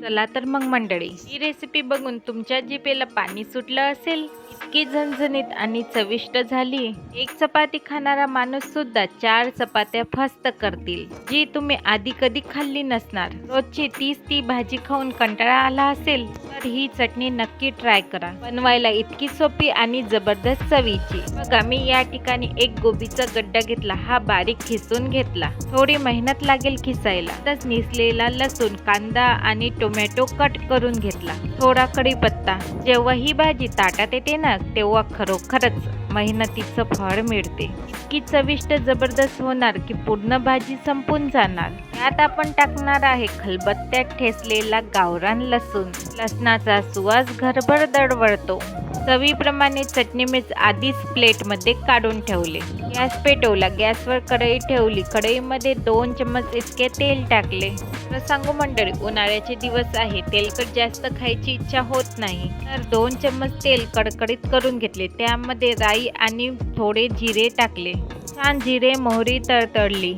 चला तर मग मंडळी, ही रेसिपी बघून तुमच्या जिभेला पाणी सुटलं असेल. इतकी झणझणीत आणि चविष्ट झाली, एक चपाती खाणारा माणूस सुद्धा 4 चपात्या फस्त करतील, जी तुम्ही आधी कधी खाल्ली नसणार. रोजची तीच ती भाजी खाऊन कंटाळा आला असेल तर ही चटणी नक्की ट्राय करा. बनवायला इतकी सोपी आणि जबरदस्त चवीची. बघा, मी या ठिकाणी एक गोबीचा गड्डा घेतला, हा बारीक खिसून घेतला. थोडी मेहनत लागेल खिसायला. तसंच निसलेला लसूण, कांदा आणि टोमॅटो कट करून घेतला. थोडा कढीपत्ता. जेव्हा ही भाजी ताटात येते ना, तेव्हा खरोखरच मेहनतीचं फळ मिळते. इतकी चविष्ट जबरदस्त होणार की पूर्ण भाजी संपून जाणार. यात आपण टाकणार आहे खलबत्त्यात ठेचलेला गावरान लसूण. लसणाचा सुवास घरभर दरवळतो. चवीप्रमाणे चटणी मीठ आधीच प्लेटमध्ये काढून ठेवले. गॅस पेटवला. गॅसवर कढई ठेवली. कढईमध्ये 2 चम्मच इतके तेल टाकले. तर सांगू मंडळी, उन्हाळ्याचे दिवस आहे, तेलकट जास्त खायची इच्छा होत नाही, तर 2 चम्मच तेल कडकडीत करून घेतले. त्यामध्ये राई आणि थोडे जिरे टाकले. छान जिरे मोहरी तडतडली.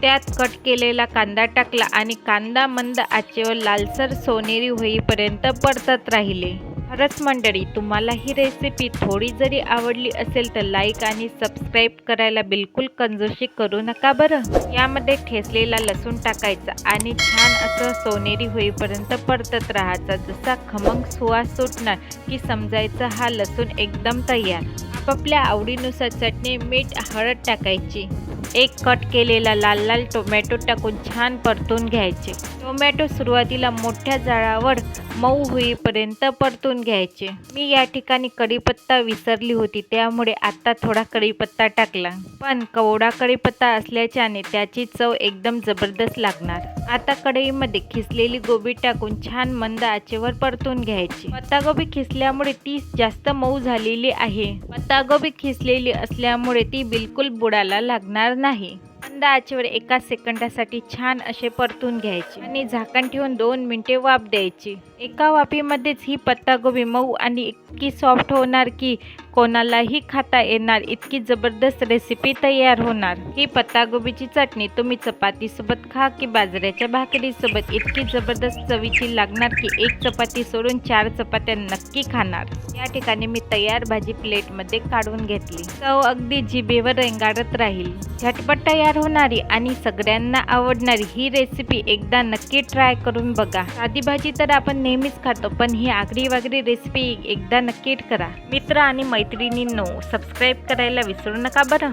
त्यात कट केलेला कांदा टाकला आणि कांदा मंद आचेवर लालसर सोनेरी होईपर्यंत परतत राहिले. खरंच मंडळी, तुम्हाला ही रेसिपी थोडी जरी आवडली असेल तर लाईक आणि सबस्क्राईब करायला बिलकुल कंजूसी करू नका बरं. यामध्ये ठेचलेला लसूण टाकायचा आणि छान असं सोनेरी होईपर्यंत परतत राहायचा. जसा खमंग सुवास सुटणार की समजायचं हा लसूण एकदम तयार. आपापल्या आवडीनुसार चटणी, मीठ, हळद टाकायची. एक कट केलेला लाल लाल टोमॅटो टाकून छान परतून घ्यायचे. टोमॅटो सुरुवातीला मोठ्या जाळावर मऊ होईपर्यंत परतून घ्यायचे. मी या ठिकाणी कढीपत्ता विसरली होती, त्यामुळे आता थोडा कढीपत्ता टाकला. पण कवडा कढीपत्ता असल्याच्याने त्याची चव एकदम जबरदस्त लागणार. आता कढईमध्ये खिसलेली गोबी टाकून छान मंद आचेवर परतून घ्यायची. पत्तागोबी खिसल्यामुळे ती जास्त मऊ झालेली आहे. पत्तागोबी खिसलेली असल्यामुळे ती बिलकुल बुडाला लागणार नाही. मंद आचेवर 1 सेकंदासाठी छान असे परतून घ्यायचे आणि झाकण ठेवून 2 मिनिटे वाफ द्यायची. एका वाफेमध्येच ही पत्तागोबी मऊ आणि इतकी सॉफ्ट होणार की कोणालाही खाता येणार इतकी जबरदस्त रेसिपी तयार होणार. ही पत्तागोबीची चटणी तुम्ही चपातीसोबत खा की बाजऱ्याच्या भाकरीसोबत इतकी जबरदस्त चवीची लागणार की एक चपाती सोडून 4 चपात्या नक्की खाणार. या ठिकाणी मी तयार भाजी प्लेटमध्ये काढून घेतली. चव अगदी जिभेवर रेंगाळत राहील. झटपट तयार होणारी आणि सगळ्यांना आवडणारी ही रेसिपी एकदा नक्की ट्राय करून बघा. साधी भाजी तर आपण नेहमीच खातो, पण ही आगरी वागरी रेसिपी एकदा नक्की करा. मित्र आणि मैत्रिणींनो, सबस्क्राईब करायला विसरू नका बरं.